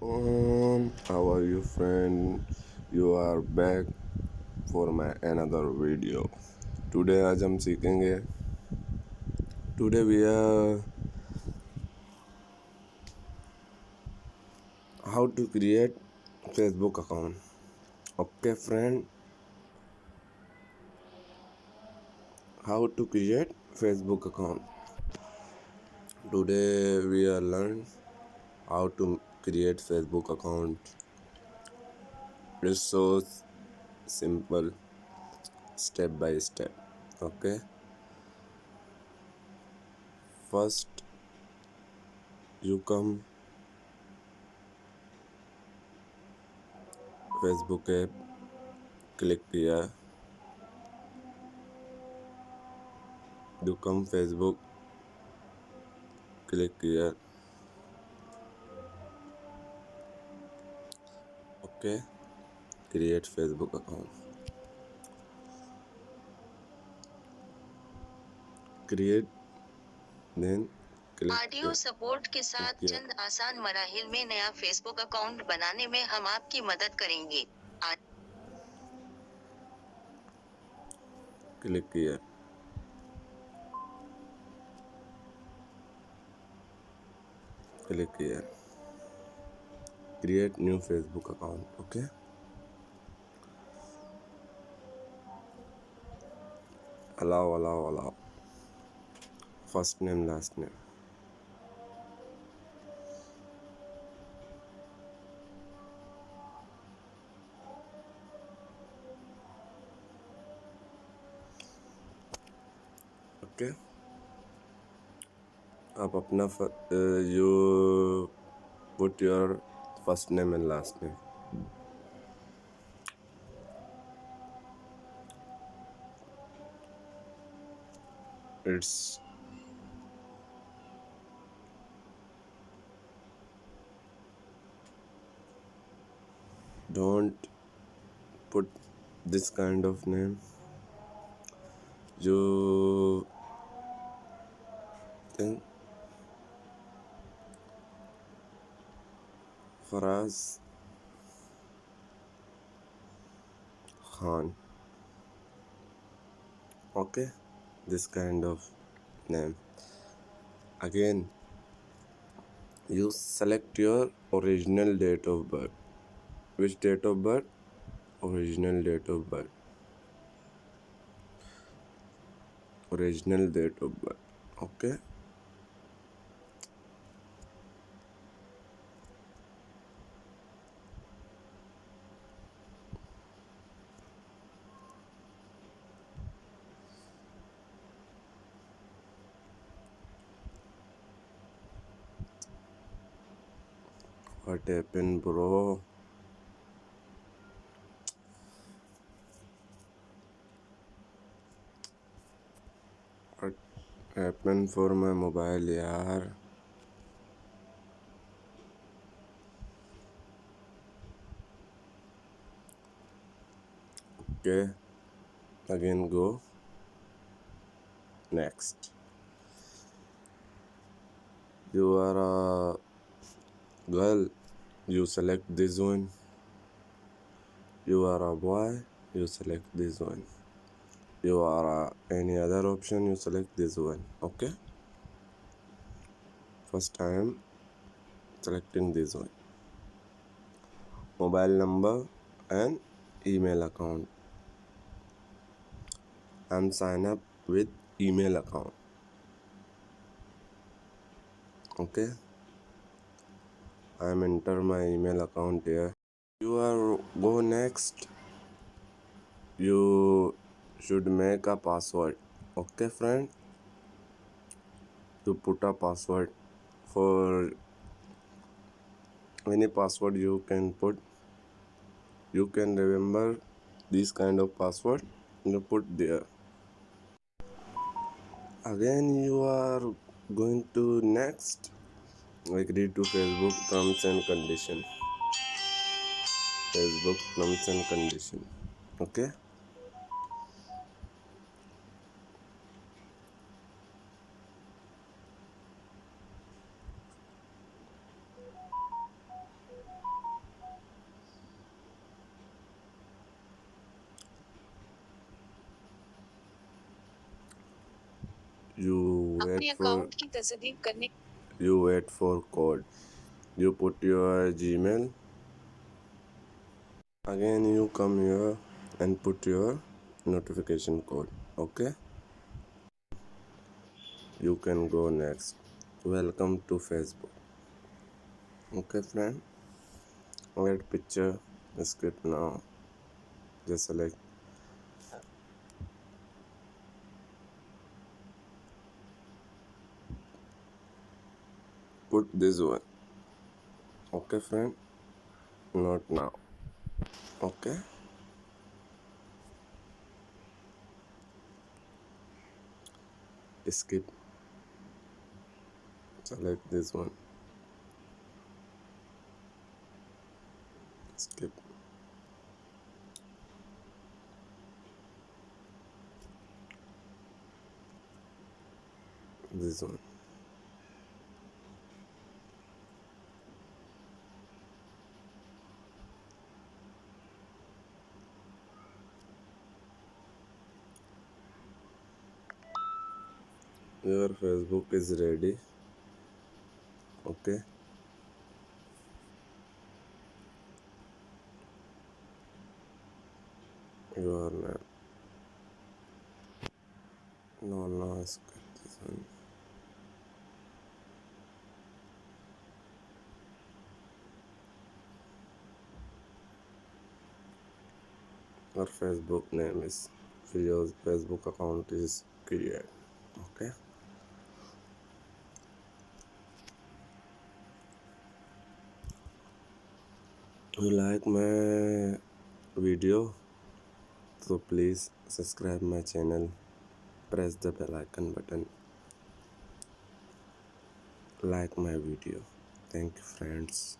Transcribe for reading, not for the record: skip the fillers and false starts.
How are you, friend? You are back for my another video. Today आज हम सीखेंगे. Today we are how to create Facebook account. Okay, friend. How to create Facebook account. Today we are learn how to create Facebook account. It's so simple, step by step. Okay. First, you come Facebook app, click here. You come Facebook, click here. Okay, create Facebook account. Create, then click audio support के साथ here. चंद आसान मराहिल में नया Facebook account बनाने में हम आपकी मदद करेंगे। Click here. Click here. Create new Facebook account. Okay. Allow. First name, last name. Okay. आप अपना you put your first name and last name. It's don't put this kind of name. You think Faraz Khan. Okay, this kind of name. Again, you select your original date of birth. Which date of birth? Original date of birth. Original date of birth. Okay. What happened, bro? What happened for my mobile, yaar? Okay. Again, go. Next. You are a girl. You select this one. You are a boy. You select this one. You are any other option, you select this one. Okay, first I am selecting this one. Mobile number and email account. I'm sign up with email account. Okay, I'm enter my email account here. You are go next. You should make a password. Okay, friend, you put a password. For any password you can put, you can remember this kind of password, you put there. Again you are going to next, agree to Facebook terms and condition. Facebook terms and condition. Okay, You अपने wait for account की तस्दीक करने you wait for code. You put your Gmail. Again you come here and put your notification code. Okay, you can go next. Welcome to Facebook. Okay friend, add picture, skip now. Just select. Put this one. Okay friend, not now. Okay, skip. Select this one. Skip. This one. Your Facebook is ready. Okay, you are now. No, skip this one. Your Facebook name is, your Facebook account is created. Okay, you like my video, so please subscribe my channel, press the bell icon button, like my video. Thank you friends.